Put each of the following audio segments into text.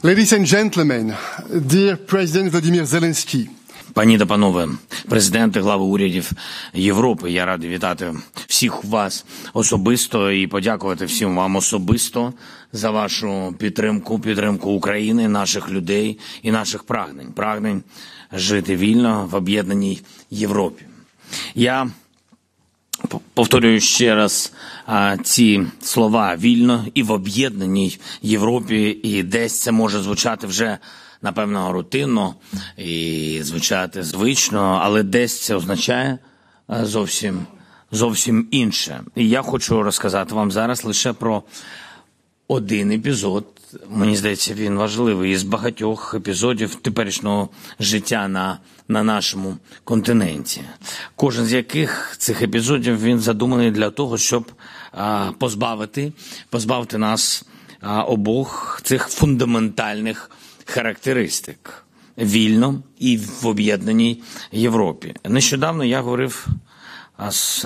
Ladies and gentlemen, dear President Volodymyr Zelensky. Пані та панове, президенти, глави урядів Європи, я радий вітати всіх вас особисто і подякувати всім вам особисто за вашу підтримку України, наших людей і наших прагнень жити вільно в об'єднаній Європі. Я повторюю ще раз ці слова: вільно і в об'єднаній Європі, і десь це може звучати вже напевно рутинно і звучати звично, але десь це означає зовсім інше. І я хочу розказати вам зараз лише про один епізод. Мені здається, він важливий із багатьох епізодів теперішнього життя на нашому континенті. Кожен з яких цих епізодів він задуманий для того, щоб позбавити нас обох цих фундаментальних характеристик вільно і в об'єднаній Європі. Нещодавно я говорив з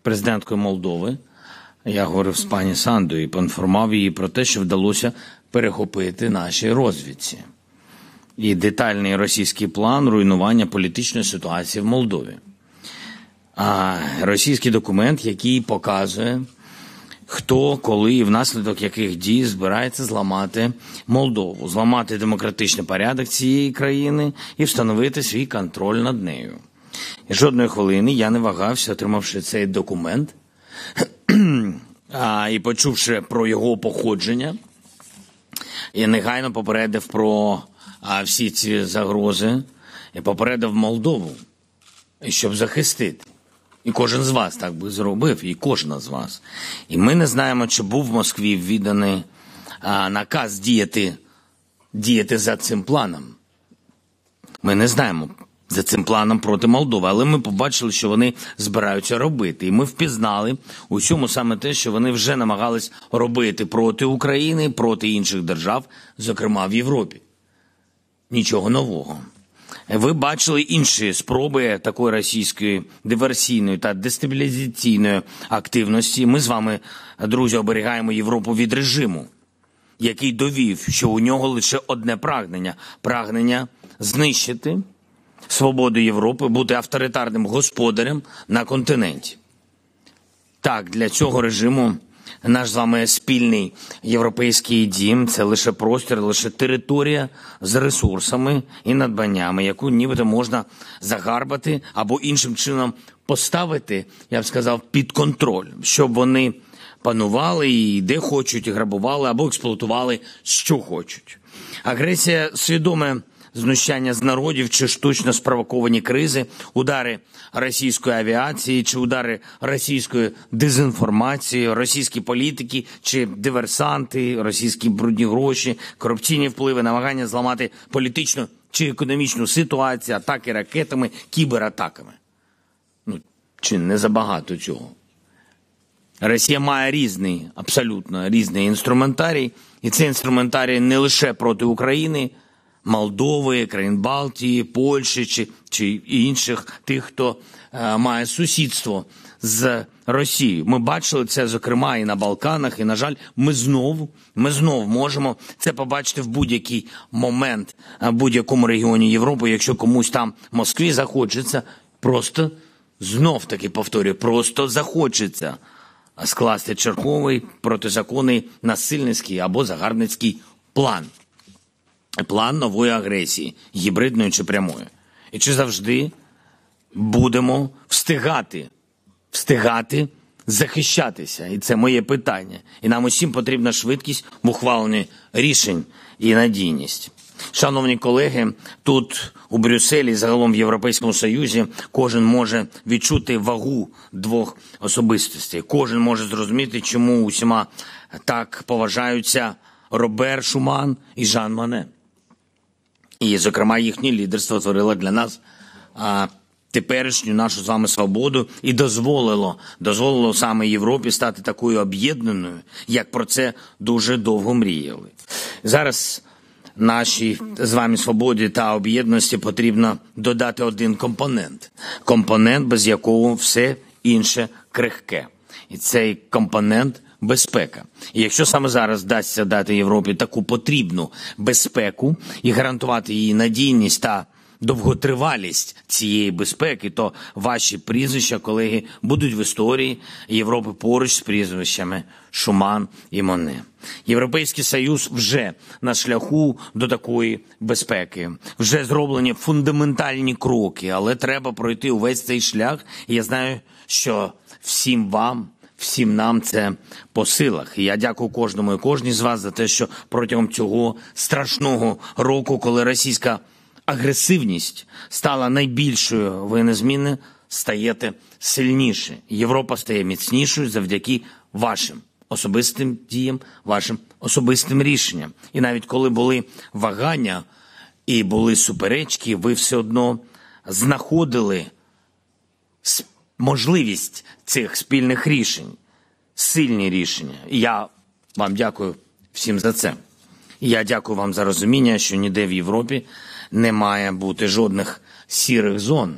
президенткою Молдови, я говорив з пані Сандою і поінформував її про те, що вдалося перехопити нашій розвідці і детальний російський план руйнування політичної ситуації в Молдові. Російський документ, який показує, хто, коли і внаслідок яких дій збирається зламати Молдову, зламати демократичний порядок цієї країни і встановити свій контроль над нею. І жодної хвилини я не вагався, отримавши цей документ, і почувши про його походження, я негайно попередив про всі ці загрози, і попередив Молдову, щоб захистити. І кожен з вас так би зробив, і кожна з вас. І ми не знаємо, чи був в Москві відданий наказ діяти за цим планом. Ми не знаємо за цим планом проти Молдови, але ми побачили, що вони збираються робити. І ми впізнали у цьому саме те, що вони вже намагались робити проти України, проти інших держав, зокрема в Європі. Нічого нового. Ви бачили інші спроби такої російської диверсійної та дестабілізаційної активності. Ми з вами, друзі, оберігаємо Європу від режиму, який довів, що у нього лише одне прагнення знищити свободу Європи, бути авторитарним господарем на континенті. Так, для цього режиму наш з вами спільний європейський дім – це лише простір, лише територія з ресурсами і надбаннями, яку нібито можна загарбати або іншим чином поставити, я б сказав, під контроль, щоб вони панували і де хочуть, і грабували або експлуатували, що хочуть. Агресія – свідоме знущання з народів чи штучно спровоковані кризи, удари російської авіації чи удари російської дезінформації, російські політики чи диверсанти, російські брудні гроші, корупційні впливи, намагання зламати політичну чи економічну ситуацію, атаки ракетами, кібератаками. Чи не забагато цього? Росія має абсолютно різний інструментарій, і цей інструментарій не лише проти України, Молдови, країн Балтії, Польщі чи інших тих, хто має сусідство з Росією. Ми бачили це, зокрема, і на Балканах, і, на жаль, ми знову можемо це побачити в будь-який момент в будь-якому регіоні Європи, якщо комусь там в Москві захочеться, просто, знов-таки повторюю, просто захочеться скласти черговий протизаконний насильницький або загарбницький план. План нової агресії, гібридної чи прямої. І чи завжди будемо встигати захищатися? І це моє питання. І нам усім потрібна швидкість в ухваленні рішень і надійність. Шановні колеги, тут у Брюсселі, загалом в Європейському Союзі, кожен може відчути вагу двох особистостей. Кожен може зрозуміти, чому усіма так поважаються Робер Шуман і Жан Моне. І, зокрема, їхнє лідерство творило для нас теперішню нашу з вами свободу і дозволило саме Європі стати такою об'єднаною, як про це дуже довго мріяли. Зараз нашій з вами свободі та об'єднаності потрібно додати один компонент, без якого все інше крихке. І цей компонент безпека. І якщо саме зараз вдасться дати Європі таку потрібну безпеку і гарантувати її надійність та довготривалість цієї безпеки, то ваші прізвища, колеги, будуть в історії Європи поруч з прізвищами Шуман і Моне. Європейський Союз вже на шляху до такої безпеки. Вже зроблені фундаментальні кроки, але треба пройти увесь цей шлях. І я знаю, що всім вам, всім нам це по силах. І я дякую кожному і кожній з вас за те, що протягом цього страшного року, коли російська агресивність стала найбільшою, ви незмінно стаєте сильніше. Європа стає міцнішою завдяки вашим особистим діям, вашим особистим рішенням. І навіть коли були вагання і були суперечки, ви все одно знаходили можливість цих спільних рішень, сильні рішення. І я вам дякую всім за це. І я дякую вам за розуміння, що ніде в Європі не має бути жодних сірих зон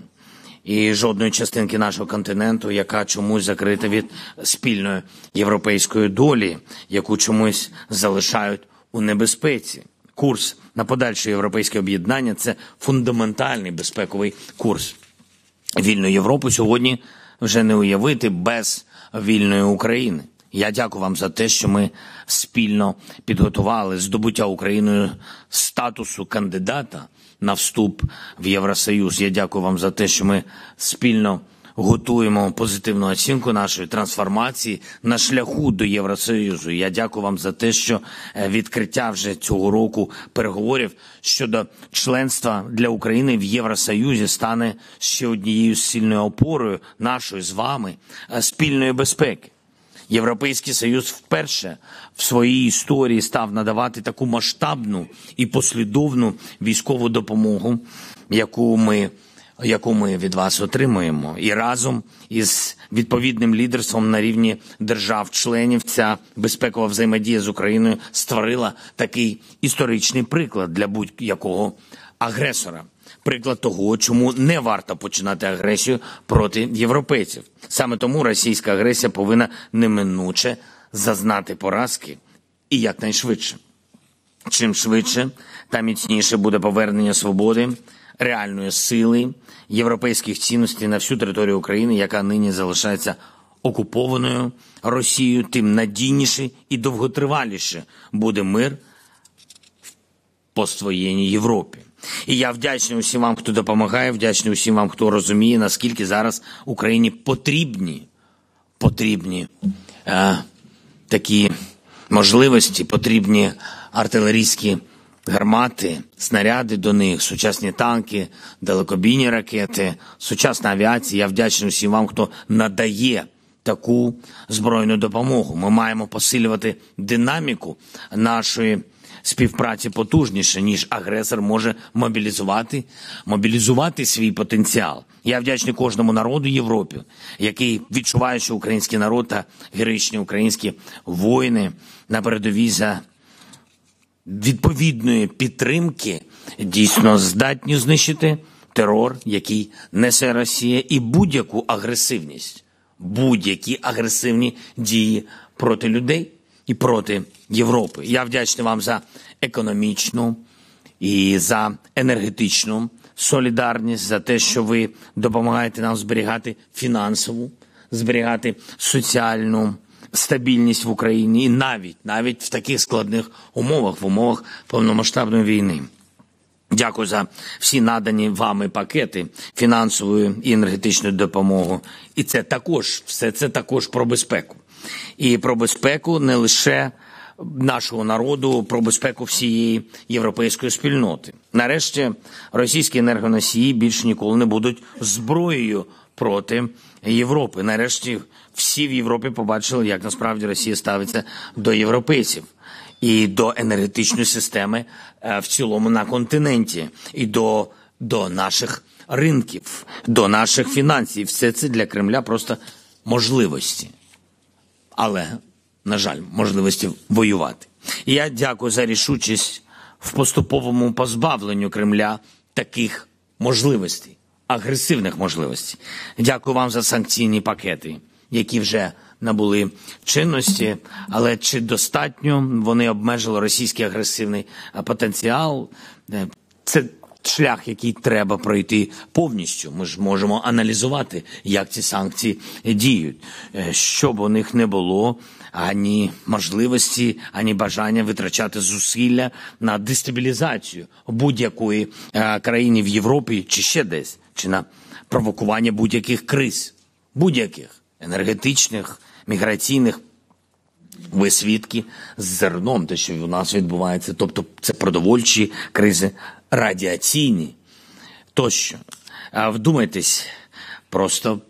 і жодної частинки нашого континенту, яка чомусь закрита від спільної європейської долі, яку чомусь залишають у небезпеці. Курс на подальше європейське об'єднання – це фундаментальний безпековий курс. Вільну Європу сьогодні вже не уявити без вільної України. Я дякую вам за те, що ми спільно підготували здобуття Україною статусу кандидата на вступ в Євросоюз. Я дякую вам за те, що ми спільно готуємо позитивну оцінку нашої трансформації на шляху до Євросоюзу. Я дякую вам за те, що відкриття вже цього року переговорів щодо членства для України в Євросоюзі стане ще однією сильною опорою нашої з вами спільної безпеки. Європейський Союз вперше в своїй історії став надавати таку масштабну і послідовну військову допомогу, яку ми від вас отримуємо. І разом із відповідним лідерством на рівні держав-членів ця безпекова взаємодія з Україною створила такий історичний приклад для будь-якого агресора. Приклад того, чому не варто починати агресію проти європейців. Саме тому російська агресія повинна неминуче зазнати поразки і якнайшвидше. Чим швидше та міцніше буде повернення свободи, реальної сили, європейських цінностей на всю територію України, яка нині залишається окупованою Росією, тим надійніше і довготриваліше буде мир в поствоєнній Європі. І я вдячний усім вам, хто допомагає, вдячний усім вам, хто розуміє, наскільки зараз Україні потрібні такі можливості, потрібні артилерійські гармати, снаряди до них, сучасні танки, далекобійні ракети, сучасна авіація. Я вдячний усім вам, хто надає таку збройну допомогу. Ми маємо посилювати динаміку нашої співпраці потужніше, ніж агресор може мобілізувати свій потенціал. Я вдячний кожному народу Європи, який відчуває, що український народ та героїчні українські воїни на передовій за відповідної підтримки дійсно здатні знищити терор, який несе Росія, і будь-яку агресивність, будь-які агресивні дії проти людей і проти Європи. Я вдячний вам за економічну і за енергетичну солідарність, за те, що ви допомагаєте нам зберігати фінансову, зберігати соціальну стабільність в Україні і навіть в таких складних умовах, в умовах повномасштабної війни. Дякую за всі надані вами пакети фінансової і енергетичної допомоги. І це також, все це також про безпеку. І про безпеку не лише нашого народу, про безпеку всієї європейської спільноти. Нарешті російські енергоносії більше ніколи не будуть зброєю проти Європи. Нарешті всі в Європі побачили, як насправді Росія ставиться до європейців і до енергетичної системи в цілому на континенті, і до наших ринків, до наших фінансів. Все це для Кремля просто можливості. Але, на жаль, можливості воювати. І я дякую за рішучість в поступовому позбавленню Кремля таких можливостей, агресивних можливостей. Дякую вам за санкційні пакети, які вже набули чинності, але чи достатньо вони обмежили російський агресивний потенціал? Це шлях, який треба пройти повністю. Ми ж можемо аналізувати, як ці санкції діють, щоб у них не було ані можливості, ані бажання витрачати зусилля на дестабілізацію будь-якої країни в Європі чи ще десь, чи на провокування будь-яких криз, будь-яких енергетичних, міграційних. Ви свідки з зерном, те, що у нас відбувається, тобто це продовольчі кризи, радіаційні тощо. Вдумайтесь, просто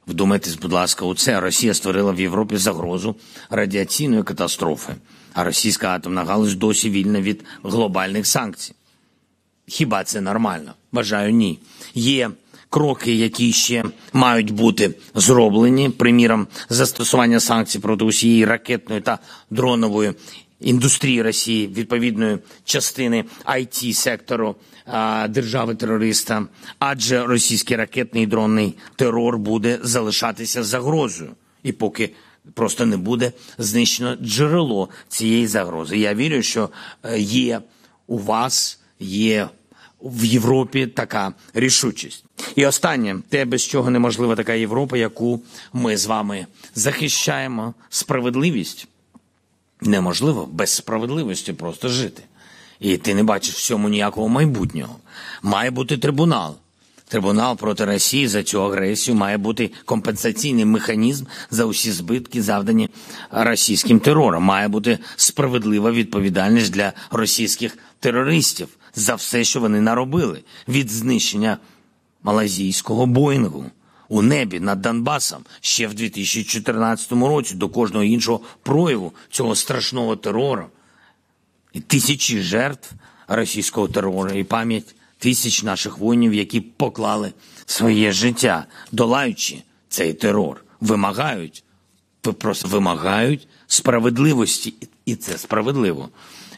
вдумайтесь, будь ласка, у це. Росія створила в Європі загрозу радіаційної катастрофи, а російська атомна галузь досі вільна від глобальних санкцій. Хіба це нормально? Вважаю, ні. Є кроки, які ще мають бути зроблені, приміром, застосування санкцій проти усієї ракетної та дронової індустрії Росії, відповідної частини IT-сектору держави-терориста, адже російський ракетний і дронний терор буде залишатися загрозою. І поки просто не буде знищено джерело цієї загрози. Я вірю, що є у вас, є в Європі така рішучість. І останнє, те, без чого неможлива така Європа, яку ми з вами захищаємо, справедливість. Неможливо без справедливості просто жити. І ти не бачиш в цьому ніякого майбутнього. Має бути трибунал. Трибунал проти Росії за цю агресію, має бути компенсаційний механізм за усі збитки, завдані російським терором. Має бути справедлива відповідальність для російських терористів за все, що вони наробили. Від знищення малайзійського Боїнгу у небі над Донбасом ще в 2014 році до кожного іншого прояву цього страшного терору. І тисячі жертв російського терору і пам'ять тисяч наших воїнів, які поклали своє життя, долаючи цей терор, просто вимагають справедливості. І це справедливо.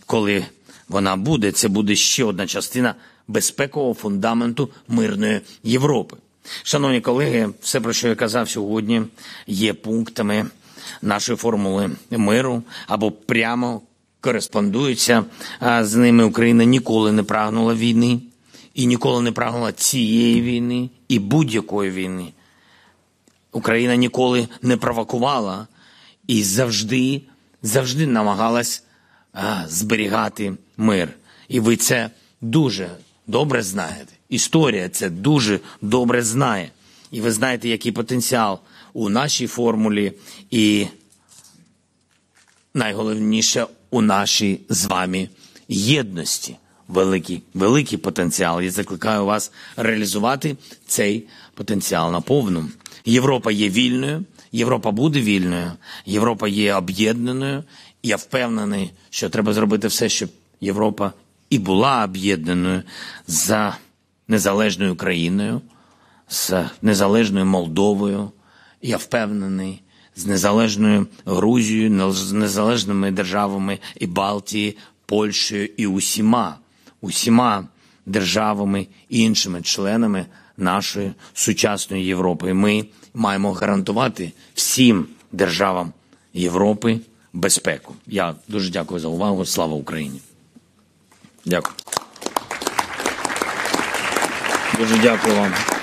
Коли вона буде, це буде ще одна частина безпекового фундаменту мирної Європи. Шановні колеги, все, про що я казав сьогодні, є пунктами нашої формули миру або прямо кореспондуються з ними. Україна ніколи не прагнула війни і ніколи не прагнула цієї війни і будь-якої війни. Україна ніколи не провокувала і завжди намагалась зберігати мир. І ви це дуже добре знаєте. Історія це дуже добре знає. І ви знаєте, який потенціал у нашій формулі і найголовніше у нашій з вами єдності. Великий потенціал. Я закликаю вас реалізувати цей потенціал наповну. Європа є вільною, Європа буде вільною, Європа є об'єднаною. Я впевнений, що треба зробити все, щоб Європа і була об'єднаною за незалежною країною, з незалежною Молдовою. Я впевнений, з незалежною Грузією, з незалежними державами і Балтії, Польщею і усіма державами і іншими членами нашої сучасної Європи. Ми маємо гарантувати всім державам Європи безпеку. Я дуже дякую за увагу. Слава Україні! Дякую. Дуже дякую вам.